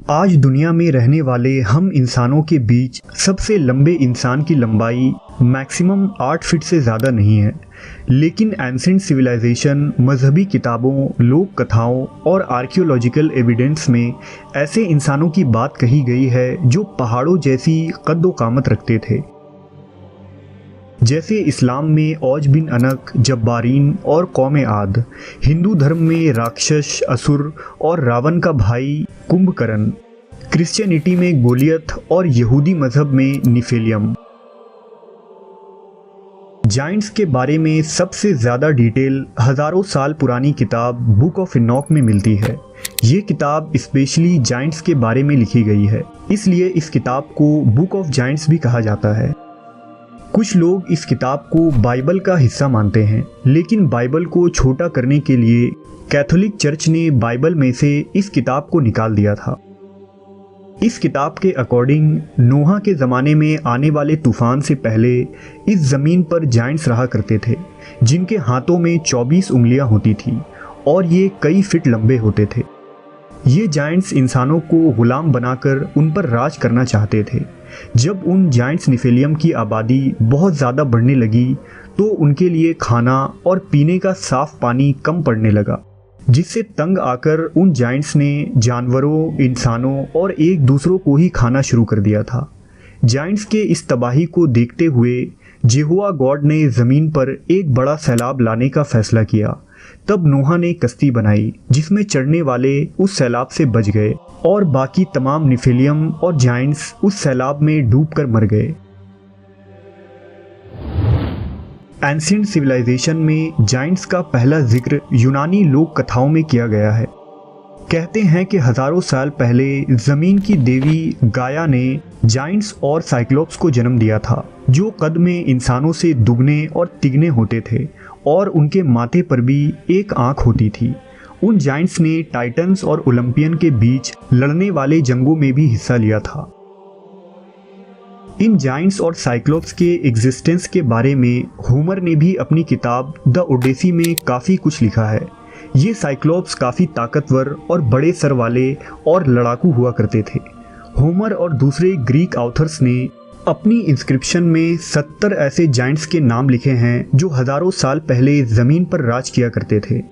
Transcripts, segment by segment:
आज दुनिया में रहने वाले हम इंसानों के बीच सबसे लंबे इंसान की लंबाई मैक्सिमम 8 फीट से ज़्यादा नहीं है, लेकिन एंशिएंट सिविलाइजेशन, मजहबी किताबों, लोक कथाओं और आर्कियोलॉजिकल एविडेंस में ऐसे इंसानों की बात कही गई है जो पहाड़ों जैसी कद्दो कामत रखते थे। जैसे इस्लाम में औज बिन अनक, जब्बारीन और कौम आद, हिंदू धर्म में राक्षस, असुर और रावण का भाई कुंभकर्ण, क्रिश्चियनिटी में गोलियत और यहूदी मजहब में निफेलियम। जाइंट्स के बारे में सबसे ज़्यादा डिटेल हज़ारों साल पुरानी किताब बुक ऑफ इनॉक में मिलती है। ये किताब स्पेशली जाइंट्स के बारे में लिखी गई है, इसलिए इस किताब को बुक ऑफ जाइंट्स भी कहा जाता है। कुछ लोग इस किताब को बाइबल का हिस्सा मानते हैं, लेकिन बाइबल को छोटा करने के लिए कैथोलिक चर्च ने बाइबल में से इस किताब को निकाल दिया था। इस किताब के अकॉर्डिंग नोहा के ज़माने में आने वाले तूफान से पहले इस ज़मीन पर जाइंट्स रहा करते थे, जिनके हाथों में 24 उंगलियां होती थी और ये कई फीट लंबे होते थे। ये जाइंट्स इंसानों को गुलाम बनाकर उन पर राज करना चाहते थे। जब उन जाइंट्स निफेलियम की आबादी बहुत ज़्यादा बढ़ने लगी तो उनके लिए खाना और पीने का साफ पानी कम पड़ने लगा, जिससे तंग आकर उन जाइंट्स ने जानवरों, इंसानों और एक दूसरों को ही खाना शुरू कर दिया था। जाइंट्स के इस तबाही को देखते हुए यहोवा गॉड ने ज़मीन पर एक बड़ा सैलाब लाने का फैसला किया। तब नोहा ने कश्ती बनाई जिसमें चढ़ने वाले उस सैलाब से बच गए और बाकी तमाम निफेलियम और जाइंट्स उस सैलाब में डूबकर मर गए। एंशिएंट सिविलाइजेशन में जाइंट्स का पहला जिक्र यूनानी लोक कथाओं में किया गया है। कहते हैं कि हजारों साल पहले जमीन की देवी गाया ने जाइंट्स और साइक्लोप्स को जन्म दिया था, जो कद में इंसानों से दुगने और तिगने होते थे और उनके माथे पर भी एक आंख होती थी। उन जाइंट्स ने टाइटन्स और ओलंपियन के बीच लड़ने वाले जंगों में भी हिस्सा लिया था। इन जाइंट्स और साइक्लोप्स के एग्जिस्टेंस के बारे में होमर ने भी अपनी किताब द ओडेसी में काफ़ी कुछ लिखा है। ये साइक्लोप्स काफ़ी ताकतवर और बड़े सर वाले और लड़ाकू हुआ करते थे। होमर और दूसरे ग्रीक ऑथर्स ने अपनी इंस्क्रिप्शन में 70 ऐसे जाइंट्स के नाम लिखे हैं जो हजारों साल पहले ज़मीन पर राज किया करते थे।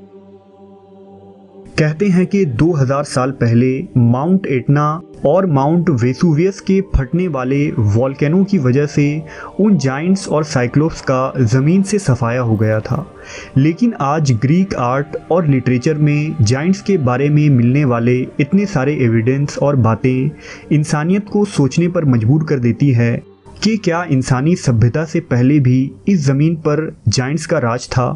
कहते हैं कि 2000 साल पहले माउंट एटना और माउंट वेसुवियस के फटने वाले वॉल्केनो की वजह से उन जाइंट्स और साइक्लोप्स का ज़मीन से सफाया हो गया था। लेकिन आज ग्रीक आर्ट और लिटरेचर में जाइंट्स के बारे में मिलने वाले इतने सारे एविडेंस और बातें इंसानियत को सोचने पर मजबूर कर देती है कि क्या इंसानी सभ्यता से पहले भी इस ज़मीन पर जाइंट्स का राज था।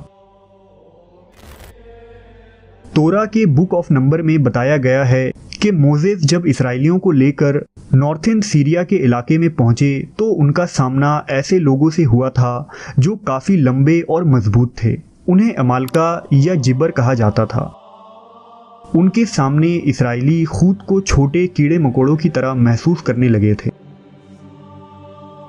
तोरा के बुक ऑफ नंबर में बताया गया है कि मोजेस जब इसराइलियों को लेकर नॉर्थन सीरिया के इलाके में पहुंचे तो उनका सामना ऐसे लोगों से हुआ था जो काफ़ी लंबे और मजबूत थे। उन्हें अमालका या जिबर कहा जाता था। उनके सामने इसराइली खुद को छोटे कीड़े मकोड़ों की तरह महसूस करने लगे थे।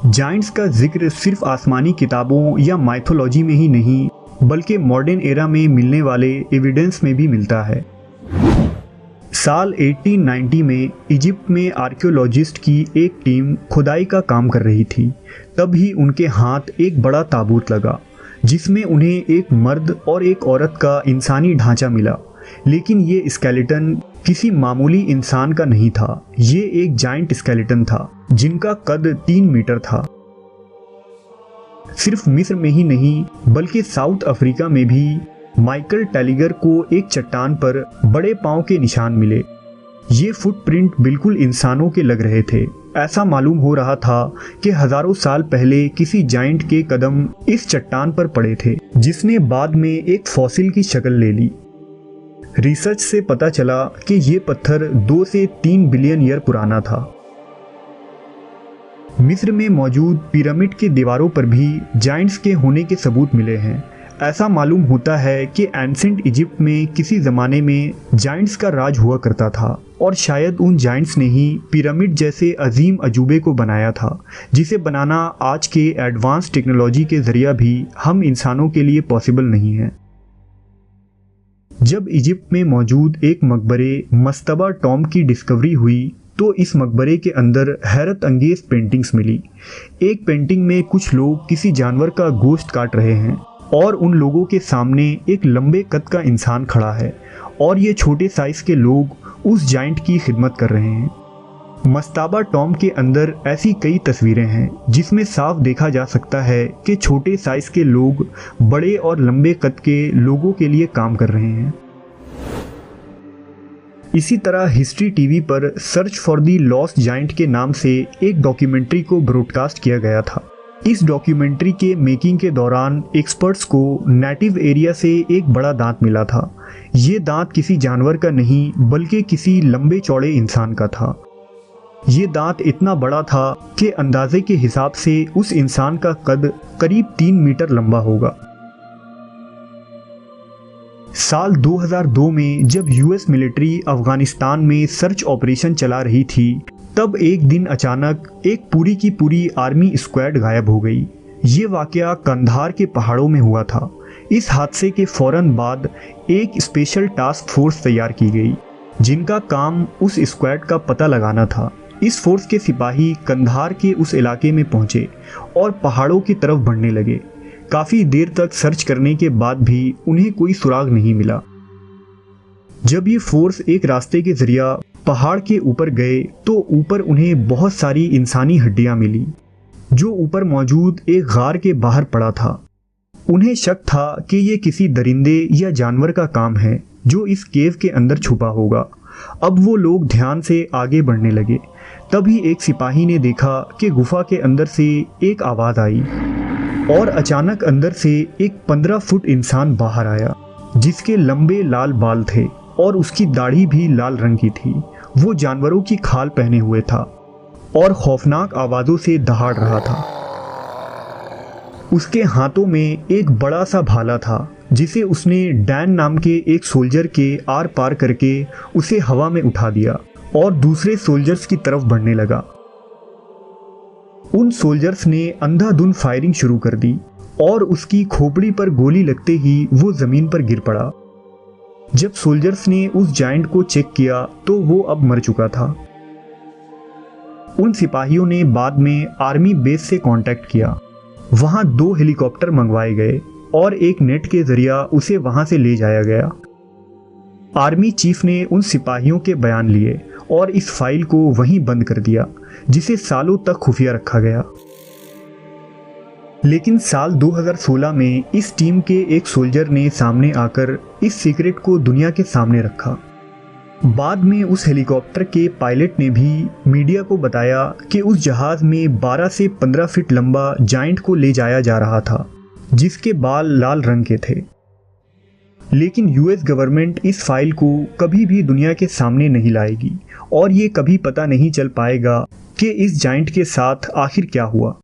जाइंट्स का जिक्र सिर्फ आसमानी किताबों या माइथोलॉजी में ही नहीं बल्कि मॉडर्न एरा में मिलने वाले एविडेंस में भी मिलता है। साल 1890 में इजिप्ट में आर्कियोलॉजिस्ट की एक टीम खुदाई का काम कर रही थी। तभी उनके हाथ एक बड़ा ताबूत लगा जिसमें उन्हें एक मर्द और एक औरत का इंसानी ढांचा मिला, लेकिन ये स्केलेटन किसी मामूली इंसान का नहीं था। ये एक जाइंट स्केलेटन था जिनका कद 3 मीटर था। सिर्फ मिस्र में ही नहीं बल्कि साउथ अफ्रीका में भी माइकल टेलीगर को एक चट्टान पर बड़े पांव के निशान मिले। ये फुटप्रिंट बिल्कुल इंसानों के लग रहे थे। ऐसा मालूम हो रहा था कि हजारों साल पहले किसी जाइंट के कदम इस चट्टान पर पड़े थे, जिसने बाद में एक फॉसिल की शक्ल ले ली। रिसर्च से पता चला कि ये पत्थर 2 से 3 बिलियन ईयर पुराना था। मिस्र में मौजूद पिरामिड के दीवारों पर भी जाइंट्स के होने के सबूत मिले हैं। ऐसा मालूम होता है कि एंशिएंट इजिप्ट में किसी ज़माने में जाइंट्स का राज हुआ करता था और शायद उन जाइंट्स ने ही पिरामिड जैसे अजीम अजूबे को बनाया था, जिसे बनाना आज के एडवांस टेक्नोलॉजी के ज़रिया भी हम इंसानों के लिए पॉसिबल नहीं है। जब इजिप्ट में मौजूद एक मकबरे मस्तबा टॉम की डिस्कवरी हुई तो इस मकबरे के अंदर हैरत अंगेज पेंटिंग्स मिली। एक पेंटिंग में कुछ लोग किसी जानवर का गोश्त काट रहे हैं और उन लोगों के सामने एक लंबे कद का इंसान खड़ा है और ये छोटे साइज के लोग उस जाइंट की खिदमत कर रहे हैं। मस्ताबा टॉम के अंदर ऐसी कई तस्वीरें हैं जिसमें साफ देखा जा सकता है कि छोटे साइज के लोग बड़े और लंबे कद के लोगों के लिए काम कर रहे हैं। इसी तरह हिस्ट्री टीवी पर search for the lost giant के नाम से एक डॉक्यूमेंट्री को ब्रॉडकास्ट किया गया था। इस डॉक्यूमेंट्री के मेकिंग के दौरान एक्सपर्ट्स को नेटिव एरिया से एक बड़ा दांत मिला था। ये दांत किसी जानवर का नहीं बल्कि किसी लंबे चौड़े इंसान का था। ये दांत इतना बड़ा था कि अंदाजे के हिसाब से उस इंसान का कद करीब 3 मीटर लंबा होगा। साल 2002 में जब यूएस मिलिट्री अफगानिस्तान में सर्च ऑपरेशन चला रही थी तब एक दिन अचानक एक पूरी की पूरी आर्मी स्क्वाड गायब हो गई। ये वाकया कंधार के पहाड़ों में हुआ था। इस हादसे के फौरन बाद एक स्पेशल टास्क फोर्स तैयार की गई जिनका काम उस स्क्वाड का पता लगाना था। इस फोर्स के सिपाही कंधार के उस इलाके में पहुंचे और पहाड़ों की तरफ बढ़ने लगे। काफ़ी देर तक सर्च करने के बाद भी उन्हें कोई सुराग नहीं मिला। जब ये फोर्स एक रास्ते के जरिया पहाड़ के ऊपर गए तो ऊपर उन्हें बहुत सारी इंसानी हड्डियां मिली जो ऊपर मौजूद एक गार के बाहर पड़ा था। उन्हें शक था कि ये किसी दरिंदे या जानवर का काम है जो इस केव के अंदर छुपा होगा। अब वो लोग ध्यान से आगे बढ़ने लगे। तभी एक सिपाही ने देखा कि गुफा के अंदर से एक आवाज़ आई और अचानक अंदर से एक 15 फुट इंसान बाहर आया जिसके लंबे लाल बाल थे और उसकी दाढ़ी भी लाल रंग की थी। वो जानवरों की खाल पहने हुए था और खौफनाक आवाज़ों से दहाड़ रहा था। उसके हाथों में एक बड़ा सा भाला था जिसे उसने डैन नाम के एक सोल्जर के आर पार करके उसे हवा में उठा दिया और दूसरे सोल्जर्स की तरफ बढ़ने लगा। उन सोल्जर्स ने अंधाधुंध फायरिंग शुरू कर दी और उसकी खोपड़ी पर गोली लगते ही वो जमीन पर गिर पड़ा। जब सोल्जर्स ने उस जायंट को चेक किया तो वो अब मर चुका था। उन सिपाहियों ने बाद में आर्मी बेस से कांटेक्ट किया। वहां 2 हेलीकॉप्टर मंगवाए गए और एक नेट के जरिया उसे वहां से ले जाया गया। आर्मी चीफ ने उन सिपाहियों के बयान लिए और इस फाइल को वहीं बंद कर दिया जिसे सालों तक खुफिया रखा गया। लेकिन साल 2016 में इस टीम के एक सोल्जर ने सामने आकर इस सीक्रेट को दुनिया के सामने रखा। बाद में उस हेलीकॉप्टर के पायलट ने भी मीडिया को बताया कि उस जहाज में 12 से 15 फीट लंबा जायंट को ले जाया जा रहा था जिसके बाल लाल रंग के थे। लेकिन यूएस गवर्नमेंट इस फाइल को कभी भी दुनिया के सामने नहीं लाएगी और ये कभी पता नहीं चल पाएगा कि इस जायंट के साथ आखिर क्या हुआ।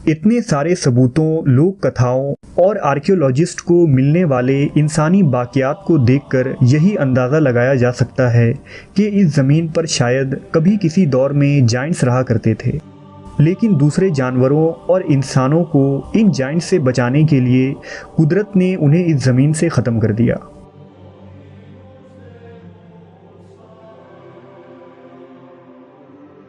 इतने सारे सबूतों, लोक कथाओं और आर्कियोलॉजिस्ट को मिलने वाले इंसानी बाकियात को देखकर यही अंदाज़ा लगाया जा सकता है कि इस ज़मीन पर शायद कभी किसी दौर में जायंट्स रहा करते थे। लेकिन दूसरे जानवरों और इंसानों को इन जायंट्स से बचाने के लिए कुदरत ने उन्हें इस ज़मीन से ख़त्म कर दिया।